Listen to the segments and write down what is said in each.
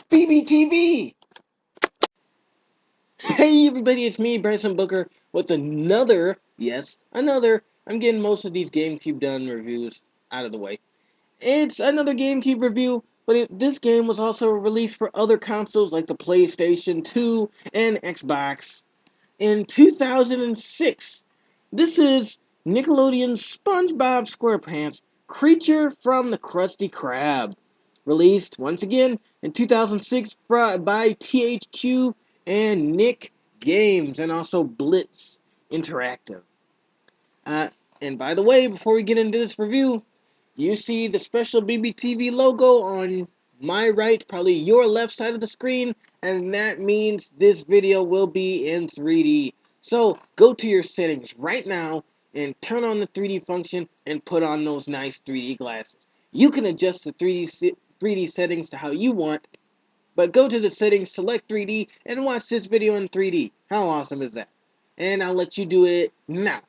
BBTV! Hey everybody, it's me, Bryson Booker, with another, yes, another, I'm getting most of these GameCube done reviews out of the way. It's another GameCube review, but this game was also released for other consoles like the PlayStation 2 and Xbox in 2006. This is Nickelodeon's SpongeBob SquarePants Creature from the Krusty Krab. Released once again in 2006 by THQ and Nick Games and also Blitz Interactive. Uh, and by the way, before we get into this review, you see the special BBTV logo on my right, probably your left side of the screen, and that means this video will be in 3D. So go to your settings right now and turn on the 3D function and put on those nice 3D glasses. You can adjust the 3D settings to how you want, but go to the settings, select 3D, and watch this video in 3D. How awesome is that? And I'll let you do it now.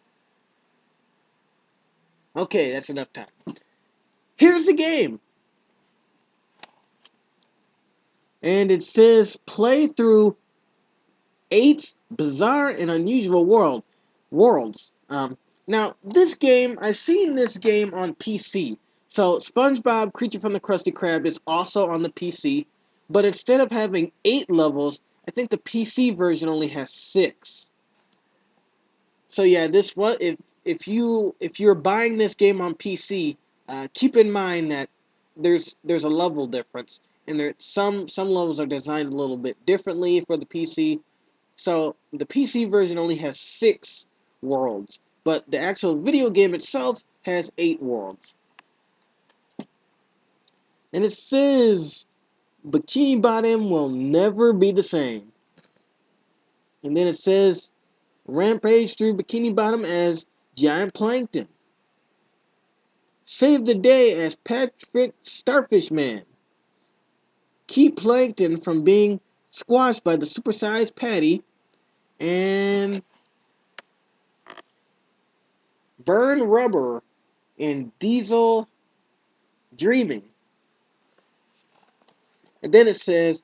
Okay, that's enough time. Here's the game. And it says play through 8 bizarre and unusual worlds. Now, this game, I've seen this game on PC. So, SpongeBob Creature from the Krusty Krab is also on the PC. But instead of having 8 levels, I think the PC version only has 6. So yeah, this what if you're buying this game on PC, keep in mind that there's a level difference, and there some levels are designed a little bit differently for the PC. So the PC version only has 6 worlds, but the actual video game itself has 8 worlds. And it says Bikini Bottom will never be the same. And then it says rampage through Bikini Bottom as giant plankton. Save the day as Patrick Starfish Man. Keep Plankton from being squashed by the supersized Patty. And burn rubber in Diesel Dreaming. And then it says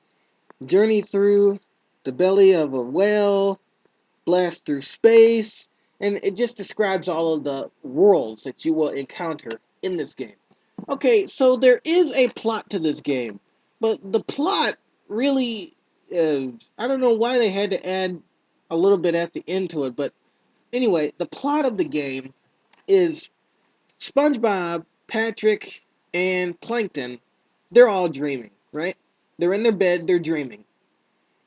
journey through the belly of a whale, blast through space. And it just describes all of the worlds that you will encounter in this game. Okay, so there is a plot to this game, but the plot really, I don't know why they had to add a little bit at the end to it, but anyway, the plot of the game is SpongeBob, Patrick, and Plankton, they're all dreaming, right? They're in their bed, they're dreaming.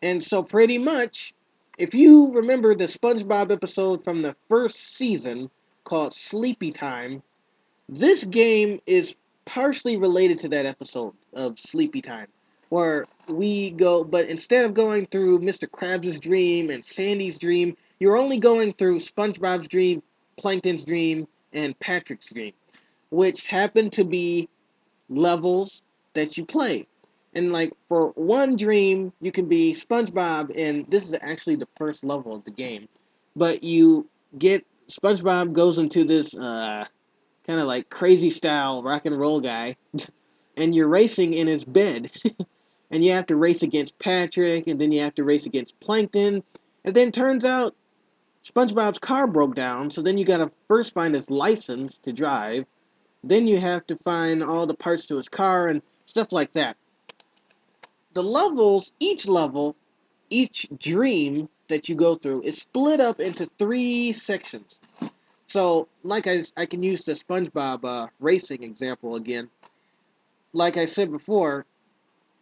And so pretty much, if you remember the SpongeBob episode from the first season called Sleepy Time, this game is partially related to that episode of Sleepy Time, where we go, but instead of going through Mr. Krabs' dream and Sandy's dream, you're only going through SpongeBob's dream, Plankton's dream, and Patrick's dream, which happen to be levels that you play. And like for one dream, you can be SpongeBob, and this is actually the first level of the game, but you get SpongeBob goes into this kind of like crazy style rock and roll guy, and you're racing in his bed, and you have to race against Patrick, and then you have to race against Plankton, and then turns out SpongeBob's car broke down, so then you gotta first find his license to drive, then you have to find all the parts to his car and stuff like that. The levels, each dream that you go through is split up into 3 sections. So, like I can use the SpongeBob racing example again. Like I said before,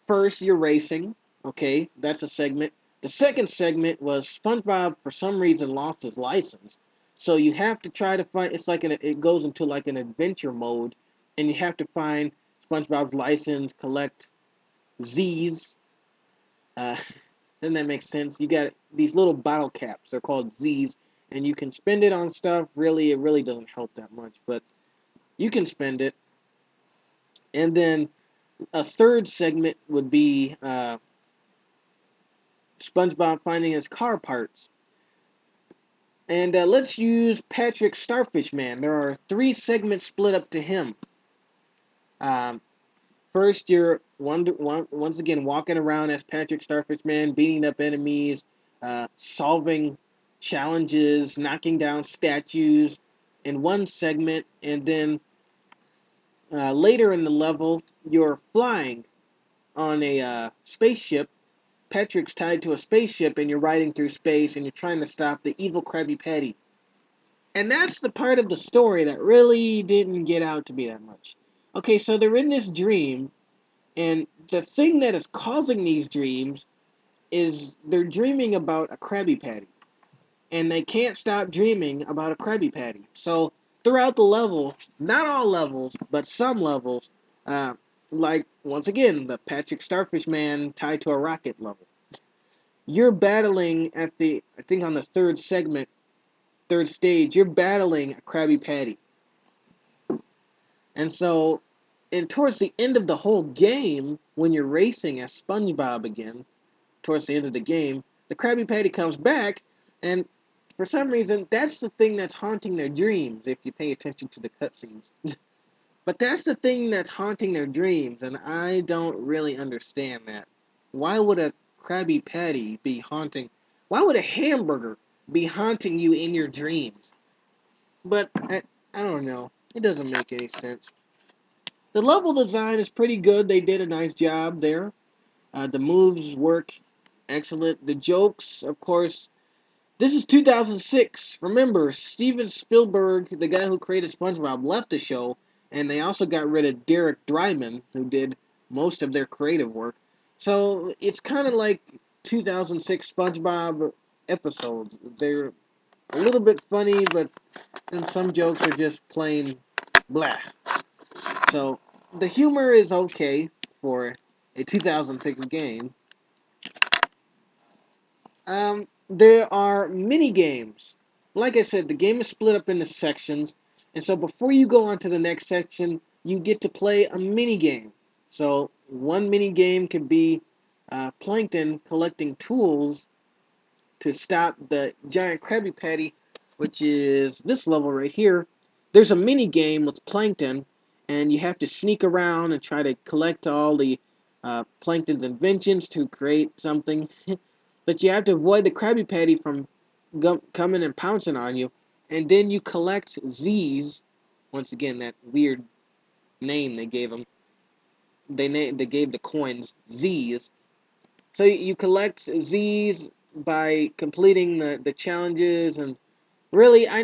first you're racing. Okay, that's a segment. The second segment was SpongeBob for some reason lost his license. So you have to try to find. It's like it goes into like an adventure mode, and you have to find SpongeBob's license, collect Z's. Uh, Doesn't that make sense? You got these little bottle caps. They're called Z's, and you can spend it on stuff. Really, it really doesn't help that much, but you can spend it. And then a third segment would be SpongeBob finding his car parts. And let's use Patrick Starfish Man. There are 3 segments split up to him. Um, First, you're once again walking around as Patrick Starfish Man, beating up enemies, solving challenges, knocking down statues in one segment, and then later in the level, you're flying on a spaceship. Patrick's tied to a spaceship, and you're riding through space, and you're trying to stop the evil Krabby Patty. And that's the part of the story that really didn't get out to be that much. Okay, so they're in this dream, and the thing that is causing these dreams is they're dreaming about a Krabby Patty. And they can't stop dreaming about a Krabby Patty. So throughout the level, not all levels, but some levels, uh, like once again the Patrick Starfish Man tied to a rocket level, you're battling at the I think on the third segment, third stage, you're battling a Krabby Patty, and so and towards the end of the whole game, when you're racing as SpongeBob again, towards the end of the game, the Krabby Patty comes back, and for some reason, that's the thing that's haunting their dreams, if you pay attention to the cutscenes. But that's the thing that's haunting their dreams, and I don't really understand that. Why would a Krabby Patty be haunting? Why would a hamburger be haunting you in your dreams? But I don't know. It doesn't make any sense. The level design is pretty good. They did a nice job there. The moves work excellent. The jokes, of course. This is 2006. Remember, Steven Spielberg, the guy who created SpongeBob, left the show, and they also got rid of Derek Dryman, who did most of their creative work. So it's kind of like 2006 SpongeBob episodes. They're a little bit funny, but then some jokes are just plain blah. So the humor is okay for a 2006 game. There are mini games. Like I said, the game is split up into sections, and so before you go on to the next section, you get to play a mini game. So one mini game could be Plankton collecting tools to stop the giant Krabby Patty, which is this level right here. There's a mini game with Plankton, and you have to sneak around and try to collect all the Plankton's inventions to create something. But you have to avoid the Krabby Patty from coming and pouncing on you. And then you collect Z's. Once again, that weird name they gave them. They gave the coins Z's. So you collect Z's by completing the challenges, and really I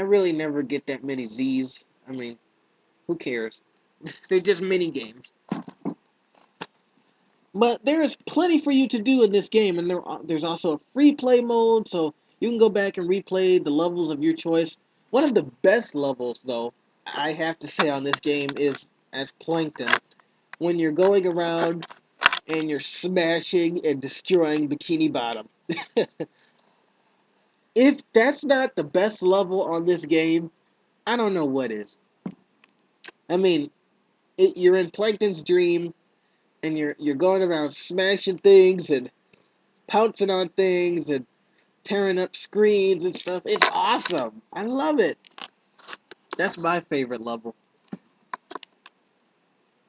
really never get that many Z's. I mean, who cares? They're just mini games. But there is plenty for you to do in this game, and there's also a free play mode, so you can go back and replay the levels of your choice. One of the best levels, though, I have to say on this game is as Plankton, when you're going around and you're smashing and destroying Bikini Bottom. If that's not the best level on this game, I don't know what is. I mean, you're in Plankton's dream, and you're going around smashing things and pouncing on things and tearing up screens and stuff. It's awesome. I love it. That's my favorite level.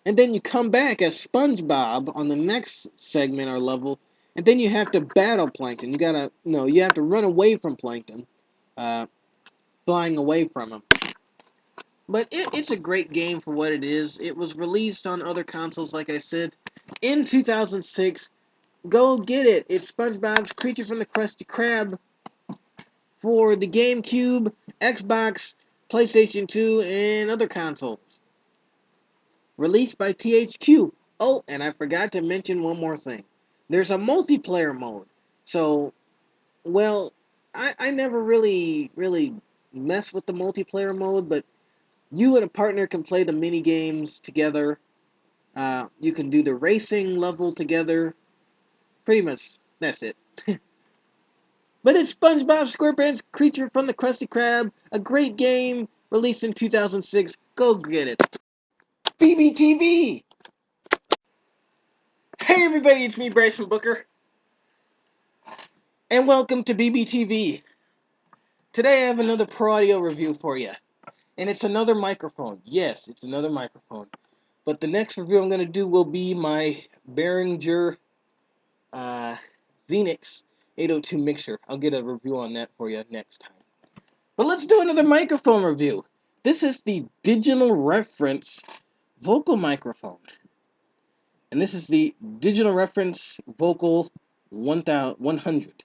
And then you come back as SpongeBob on the next segment or level, and then you have to battle Plankton. You have to run away from Plankton, uh, flying away from him. But it's a great game for what it is. It was released on other consoles, like I said, in 2006. Go get it. It's SpongeBob's Creature from the Krusty Krab for the GameCube, Xbox, PlayStation 2, and other consoles. Released by THQ. Oh, and I forgot to mention one more thing. There's a multiplayer mode. So, well, I never really mess with the multiplayer mode, but you and a partner can play the mini games together. You can do the racing level together. Pretty much, that's it. But it's SpongeBob SquarePants Creature from the Krusty Krab, a great game released in 2006. Go get it. BBTV! Hey everybody, it's me, Bryson Booker, and welcome to BBTV. Today I have another Pro Audio review for you, and it's another microphone. Yes, it's another microphone. But the next review I'm going to do will be my Behringer Xenix 802 mixer. I'll get a review on that for you next time. But let's do another microphone review. This is the Digital Reference Vocal Microphone. And this is the Digital Reference Vocal 100.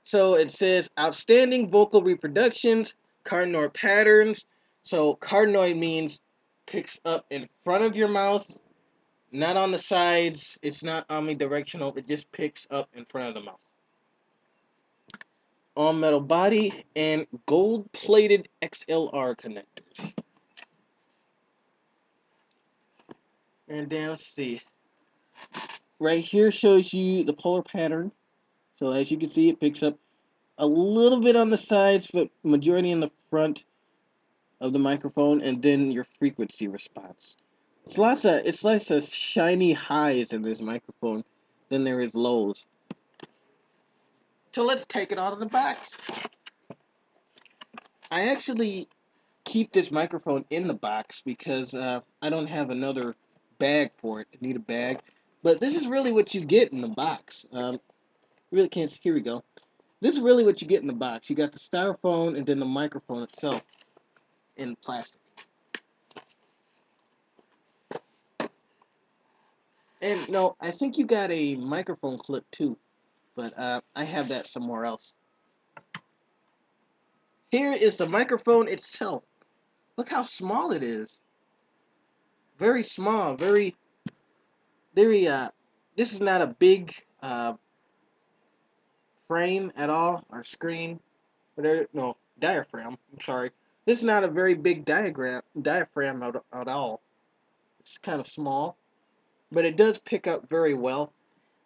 So it says outstanding vocal reproductions, cardioid patterns. So cardioid means picks up in front of your mouth, not on the sides. It's not omnidirectional. It just picks up in front of the mouth. All metal body and gold-plated XLR connectors. And then let's see. Right here shows you the polar pattern. So as you can see, it picks up a little bit on the sides, but majority in the front of the microphone, and then your frequency response. It's lots of shiny highs in this microphone than there is lows. So let's take it out of the box. I actually keep this microphone in the box because I don't have another bag for it. I need a bag. But this is really what you get in the box. Really can't see. Here we go. This is really what you get in the box. You got the styrofoam and then the microphone itself in plastic. And no, I think you got a microphone clip too, but I have that somewhere else. Here is the microphone itself. Look how small it is. Very small, very, this is not a big frame at all, or screen, no, diaphragm, I'm sorry. This is not a very big diaphragm at all. It's kind of small, but it does pick up very well.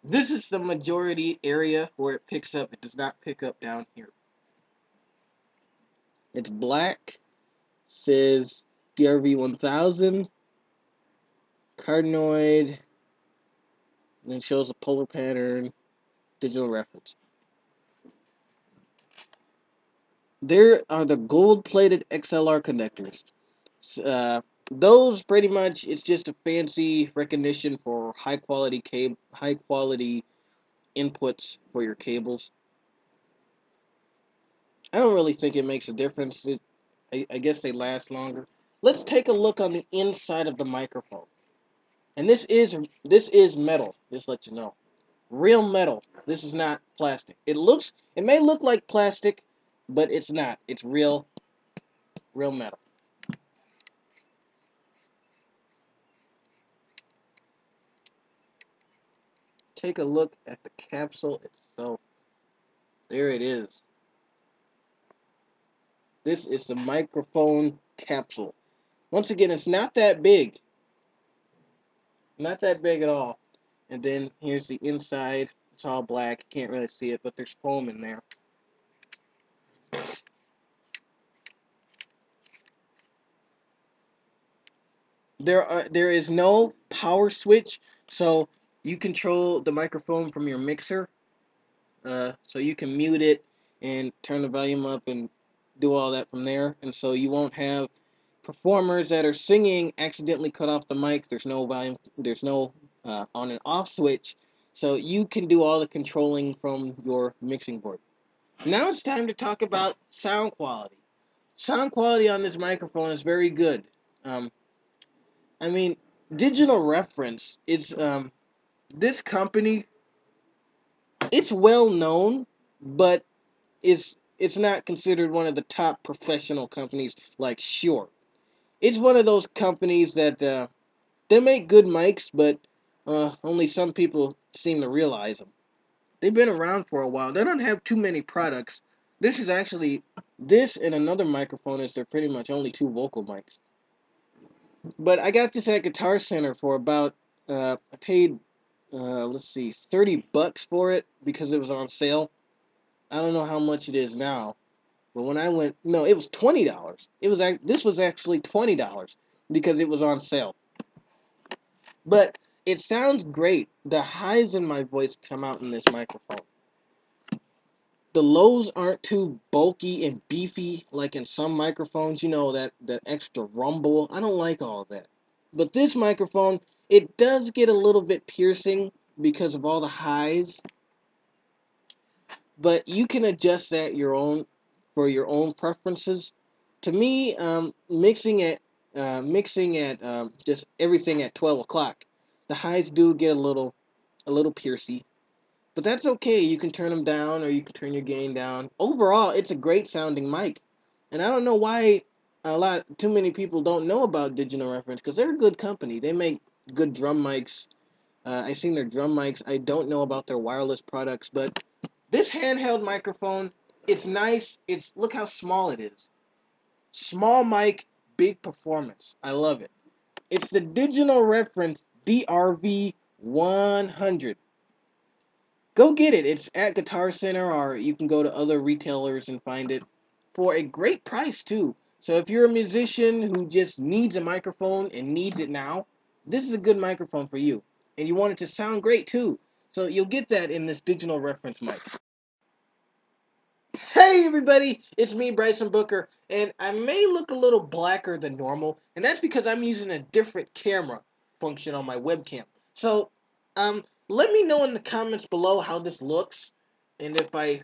This is the majority area where it picks up. It does not pick up down here. It's black, says DRV 1000, cardioid, and then shows a polar pattern, digital reference. There are the gold-plated XLR connectors. Those pretty much, it's just a fancy recognition for high quality inputs for your cables. I don't really think it makes a difference. I guess they last longer. Let's take a look on the inside of the microphone. And this is metal, just to let you know. Real metal. This is not plastic. It may look like plastic, but it's not. It's real metal. Take a look at the capsule itself. There it is. This is the microphone capsule. Once again, it's not that big. Not that big at all. And then here's the inside. It's all black. You can't really see it, but there's foam in there. There is no power switch, so you control the microphone from your mixer. So you can mute it and turn the volume up and do all that from there. And so you won't have performers that are singing accidentally cut off the mic. There's no volume. There's no on and off switch. So you can do all the controlling from your mixing board. Now it's time to talk about sound quality. Sound quality on this microphone is very good. Um, I mean, Digital Reference. This company. It's well known, but it's not considered one of the top professional companies like Shure. It's one of those companies that they make good mics, but only some people seem to realize them. They've been around for a while. They don't have too many products. This and another microphone is their pretty much only two vocal mics. But I got this at Guitar Center for about I paid let's see, $30 for it because it was on sale. I don't know how much it is now, but when I went, no, it was $20. This was actually $20 because it was on sale. But it sounds great. The highs in my voice come out in this microphone. The lows aren't too bulky and beefy like in some microphones, that extra rumble. I don't like all of that. But this microphone, it does get a little bit piercing because of all the highs, but you can adjust that your own for your own preferences. To me, mixing at just everything at 12 o'clock, the highs do get a little piercy, but that's okay. You can turn them down or you can turn your gain down. Overall, it's a great sounding mic, and I don't know why too many people don't know about Digital Reference because they're a good company. They make good drum mics. I've seen their drum mics. I don't know about their wireless products, but this handheld microphone, it's nice. Look how small it is. Small mic, big performance. I love it. It's the Digital Reference DRV 100. Go get it. It's at Guitar Center, or you can go to other retailers and find it for a great price too. So if you're a musician who just needs a microphone and needs it now, this is a good microphone for you. And you want it to sound great too. So you'll get that in this Digital Reference mic. Hey everybody, it's me, Bryson Booker, and I may look a little blacker than normal, and that's because I'm using a different camera function on my webcam. So, let me know in the comments below how this looks, and if I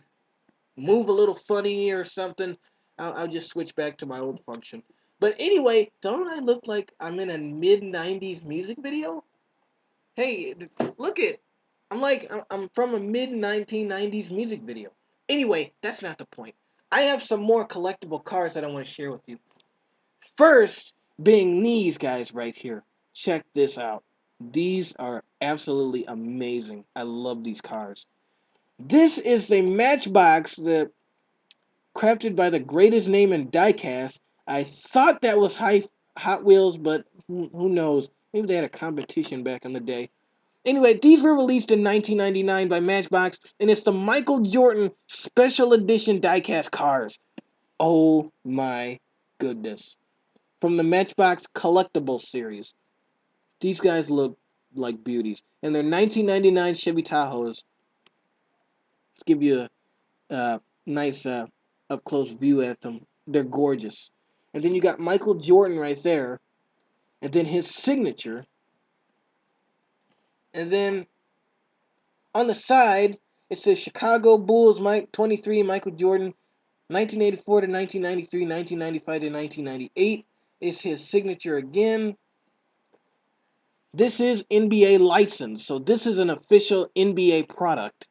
move a little funny or something, I'll just switch back to my old function. But anyway, don't I look like I'm in a mid-90s music video? Hey, look it. I'm from a mid 1990s music video. Anyway, that's not the point. I have some more collectible cars that I want to share with you. First, being these guys right here. Check this out. These are absolutely amazing. I love these cars. This is the Matchbox that crafted by the greatest name in diecast. I thought that was Hot Wheels, but who knows? Maybe they had a competition back in the day. Anyway, these were released in 1999 by Matchbox, and it's the Michael Jordan Special Edition diecast cars. Oh my goodness. From the Matchbox Collectibles series. These guys look like beauties. And they're 1999 Chevy Tahoes. Let's give you a nice up close view at them. They're gorgeous. And then you got Michael Jordan right there. And then his signature. And then on the side, it says Chicago Bulls, Mike 23, Michael Jordan, 1984 to 1993, 1995 to 1998 is his signature again. This is NBA licensed, so this is an official NBA product.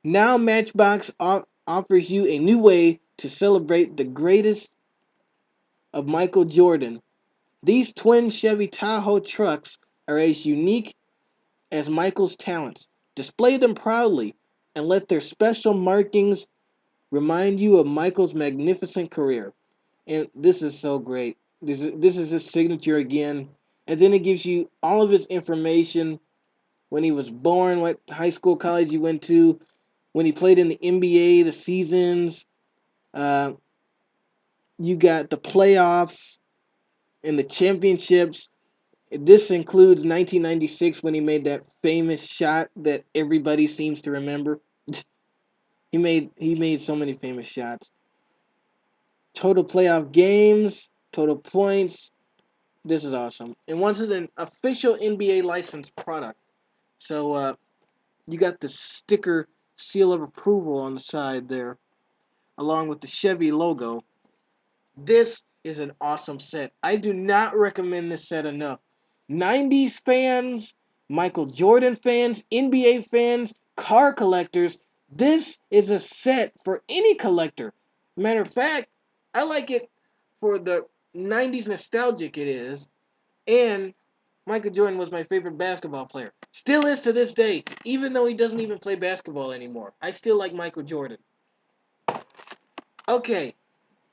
Now Matchbox offers you a new way to celebrate the greatest of Michael Jordan. These twin Chevy Tahoe trucks are as unique as Michael's talents. Display them proudly and let their special markings remind you of Michael's magnificent career. And this is so great. This is his signature again. And then it gives you all of his information: when he was born, what high school, college he went to, when he played in the NBA, the seasons. Uh, you got the playoffs and the championships. This includes 1996 when he made that famous shot that everybody seems to remember. He made so many famous shots. Total playoff games, total points. This is awesome. And once it's an official NBA licensed product. So you got the sticker seal of approval on the side there, along with the Chevy logo. This is an awesome set. I do not recommend this set enough. 90s fans, Michael Jordan fans, NBA fans, car collectors, this is a set for any collector. Matter of fact, I like it for the 90s nostalgic it is, and Michael Jordan was my favorite basketball player. Still is to this day, even though he doesn't even play basketball anymore. I still like Michael Jordan. Okay,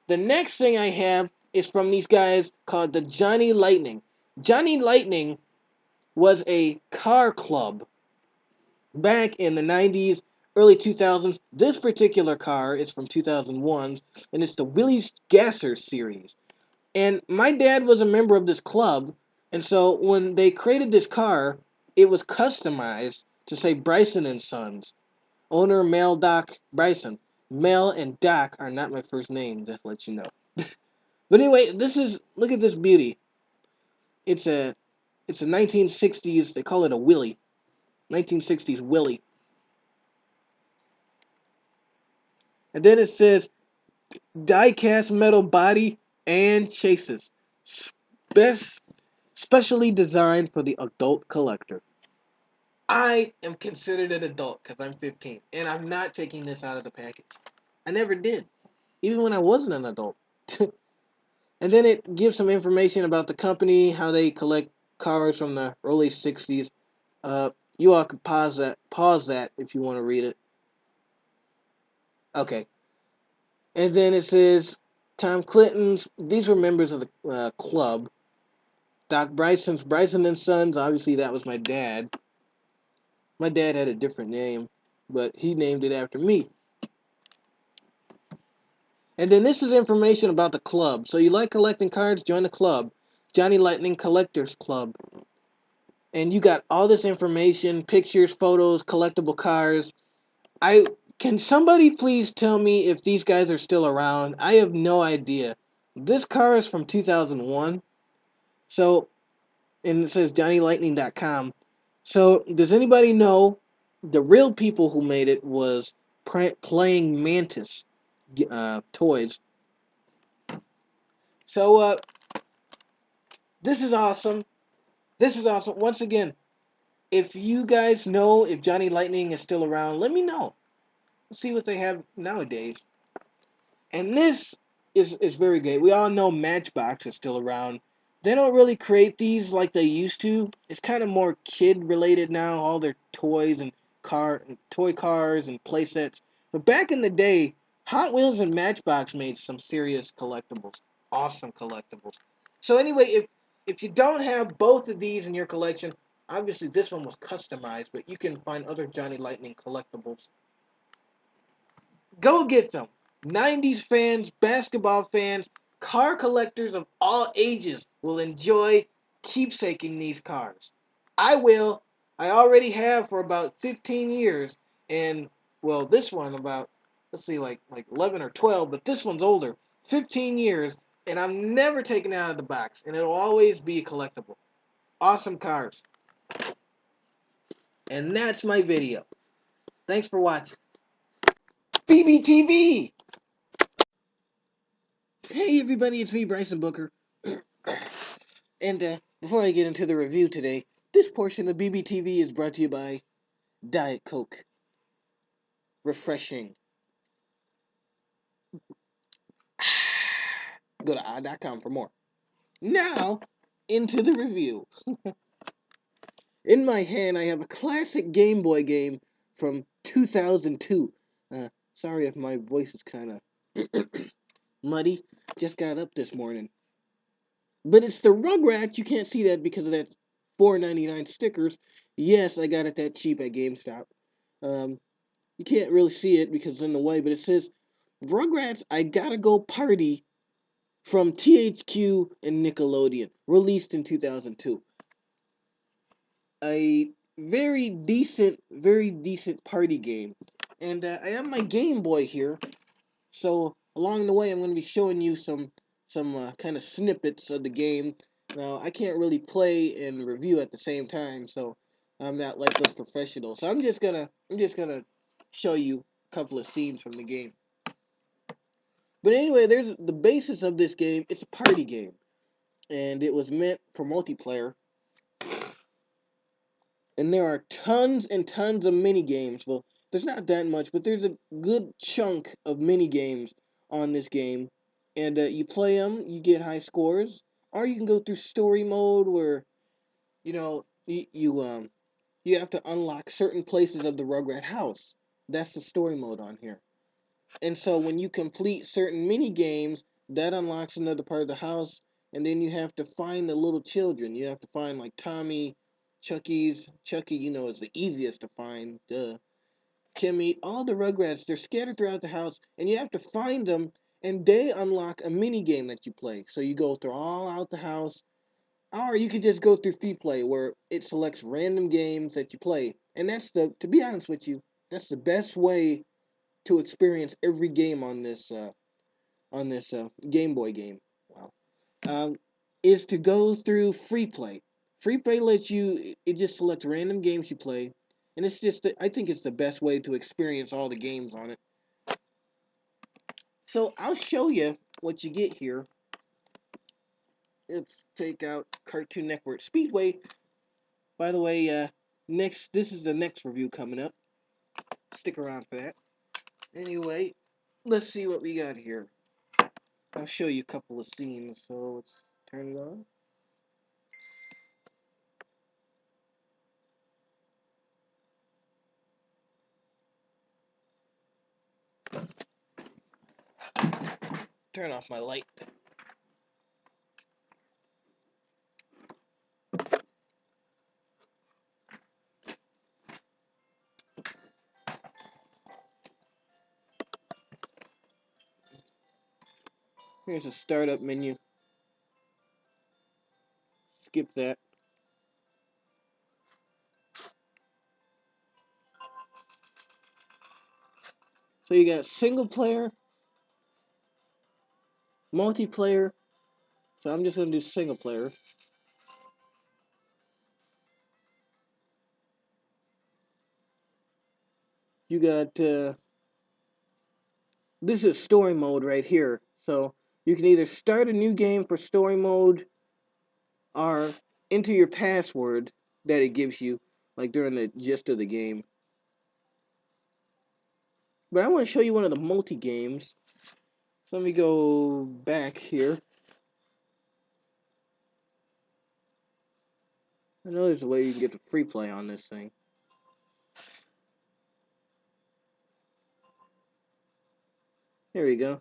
the next thing I have is from these guys called the Johnny Lightning. Johnny Lightning was a car club back in the 90s, early 2000s. This particular car is from 2001, and it's the Willie Gasser series. And my dad was a member of this club, and so when they created this car, it was customized to say Bryson and Sons. Owner Mel Doc Bryson. Mel and Doc are not my first name, just to let you know. But anyway, look at this beauty. It's a it's a 1960s, they call it a Willie. 1960s Willie. And then it says die-cast metal body and chases. Best specially designed for the adult collector. I am considered an adult because I'm 15, and I'm not taking this out of the package. I never did, even when I wasn't an adult. And then it gives some information about the company, how they collect cars from the early 60s. You all could pause that if you want to read it. Okay. And then it says Tom Clinton's, these were members of the club. Doc Bryson's Bryson and Sons, obviously that was my dad. My dad had a different name, but he named it after me. And then this is information about the club. So you like collecting cards, join the club. Johnny Lightning Collectors Club. And you got all this information, pictures, photos, collectible cars. I can somebody please tell me if these guys are still around? I have no idea. This car is from 2001. So, and it says JohnnyLightning.com. So, does anybody know the real people who made it was Playing Mantis toys? So, this is awesome. This is awesome. Once again, if you guys know if Johnny Lightning is still around, let me know. Let's see what they have nowadays. And this is very good. We all know Matchbox is still around. They don't really create these like they used to. It's kind of more kid related now. All their toys and toy cars and play sets. But back in the day, Hot Wheels and Matchbox made some serious collectibles. Awesome collectibles. So anyway, if you don't have both of these in your collection, obviously this one was customized, but you can find other Johnny Lightning collectibles. Go get them. 90s fans, basketball fans, car collectors of all ages will enjoy keepsaking these cars. I will. I already have for about 15 years. And, well, this one about, let's see, like 11 or 12, but this one's older. 15 years, and I'm never taken it out of the box. And it'll always be a collectible. Awesome cars. And that's my video. Thanks for watching. BBTV! Hey everybody, it's me, Bryson Booker. And before I get into the review today, this portion of BBTV is brought to you by Diet Coke. Refreshing. Go to odd.com for more. Now, into the review. In my hand, I have a classic Game Boy game from 2002. Sorry if my voice is kind of muddy. Just got up this morning. But it's the Rugrats. You can't see that because of that $4.99 stickers. Yes, I got it that cheap at GameStop. You can't really see it because it's in the way, but it says Rugrats I Gotta Go Party from THQ and Nickelodeon, released in 2002. A very decent party game. And I have my Game Boy here, so along the way I'm going to be showing you some kind of snippets of the game. Now I can't really play and review at the same time, so I'm not like those professionals. So I'm just gonna show you a couple of scenes from the game. But anyway, there's the basis of this game. It's a party game, and it was meant for multiplayer. And there are tons and tons of mini games. Well, there's not that much, but there's a good chunk of mini games on this game. And you play them, you get high scores, or you can go through story mode where you have to unlock certain places of the Rugrat house. That's the story mode on here. And so when you complete certain mini games, that unlocks another part of the house, and then you have to find the little children. You have to find like Tommy, Chucky, is the easiest to find. Duh. Kimmy, all the Rugrats, they're scattered throughout the house, and you have to find them, and they unlock a mini game that you play. So you go through all out the house, or you could just go through free play where it selects random games that you play. And to be honest with you, That's the best way to experience every game on this Game Boy game. Wow. Um, is to go through free play. Free play lets you it just selects random games you play, and it's just I think it's the best way to experience all the games on it. So I'll show you what you get here. Let's take out Cartoon Network Speedway. By the way, this is the next review coming up. Stick around for that. Anyway, let's see what we got here. I'll show you a couple of scenes. So let's turn it on. Turn off my light. Here's a startup menu. Skip that. So you got single player, multiplayer. So I'm just going to do single player. You got, this is story mode right here. So you can either start a new game for story mode or enter your password that it gives you, like during the gist of the game. But I want to show you one of the multi games. So let me go back here. I know there's a way you can get the free play on this thing. There we go.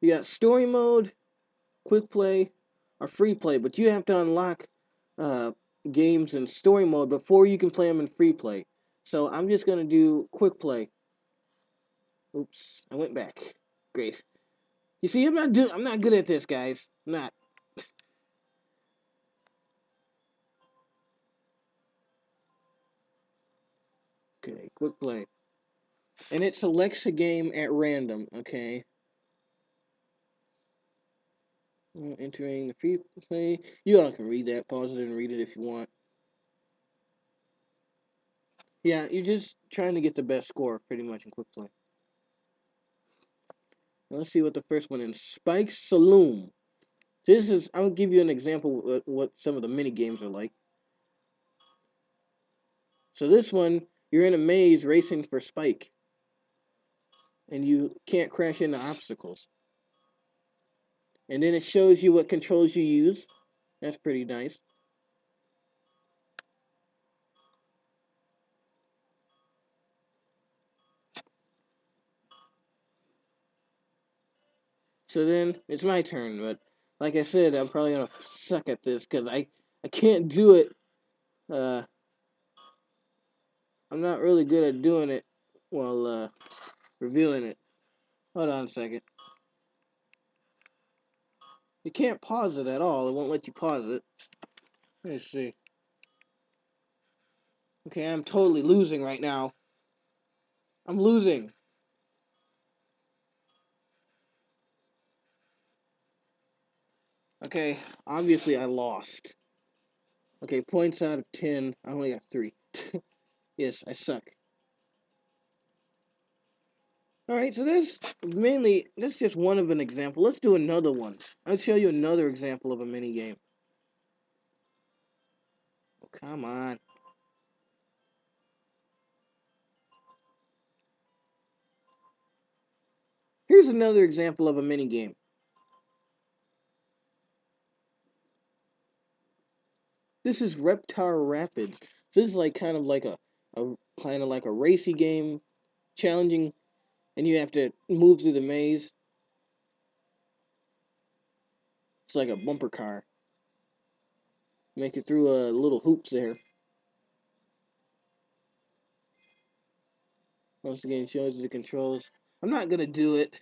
You got story mode, quick play, or free play, but you have to unlock uh, games in story mode before you can play them in free play. So I'm just gonna do quick play. Oops, I went back. Great. You see, I'm not good at this, guys. I'm not. Okay, quick play. And it selects a game at random, okay? Entering the free play. You all can read that, pause it and read it if you want. Yeah, you're just trying to get the best score pretty much in quick play. Now let's see what the first one is. Spike's Saloon. I'll give you an example of what some of the mini games are like. So this one, you're in a maze racing for Spike, and you can't crash into obstacles. And then it shows you what controls you use. That's pretty nice. So then it's my turn, but like I said, I'm probably gonna suck at this because I can't do it. Uh, I'm not really good at doing it while reviewing it. Hold on a second. You can't pause it at all. It won't let you pause it. Let's see. Okay, I'm totally losing right now. I'm losing. Okay, obviously I lost. Okay, points out of 10. I only got 3. Yes, I suck. Alright, so that's just one of an example. Let's do another one. I'll show you another example of a mini game. Oh, come on. Here's another example of a mini game. This is Reptar Rapids. This is like kind of like a kind of like a racy game, challenging, and you have to move through the maze. It's like a bumper car. Make it through little hoops there. Once again, shows you the controls. I'm not gonna do it.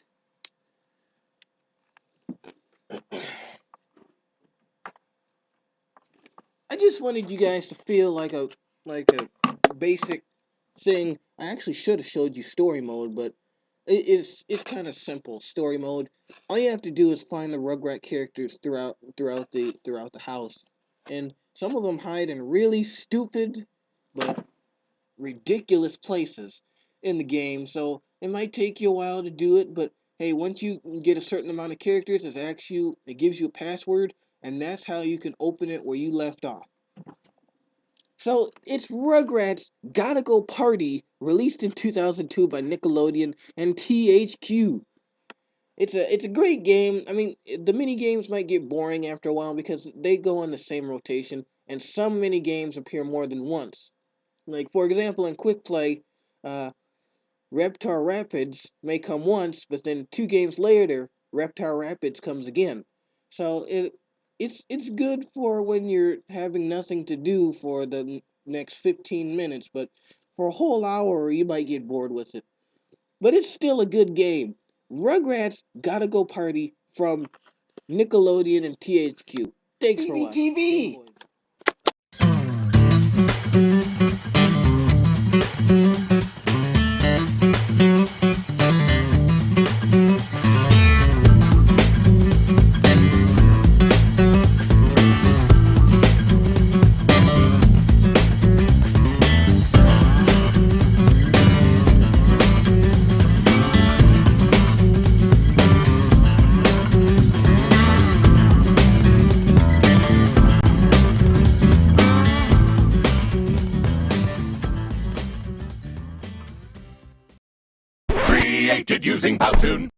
I just wanted you guys to feel like a basic thing. I actually should have showed you story mode, but it's kind of simple. Story mode. All you have to do is find the Rugrat characters throughout the house, and some of them hide in really stupid but ridiculous places in the game. So it might take you a while to do it, but hey, once you get a certain amount of characters, it gives you a password, and that's how you can open it where you left off. So it's Rugrats Gotta Go Party, released in 2002 by Nickelodeon and THQ. It's a great game. I mean, the mini games might get boring after a while because they go in the same rotation, and some mini games appear more than once. Like for example, in Quick Play, uh, Reptar Rapids may come once, but then 2 games later, Reptar Rapids comes again. So it's good for when you're having nothing to do for the next 15 minutes, but for a whole hour you might get bored with it. But it's still a good game. Rugrats Gotta Go Party from Nickelodeon and THQ. Thanks for watching. BBTV. Gameboy. Created using Powtoon.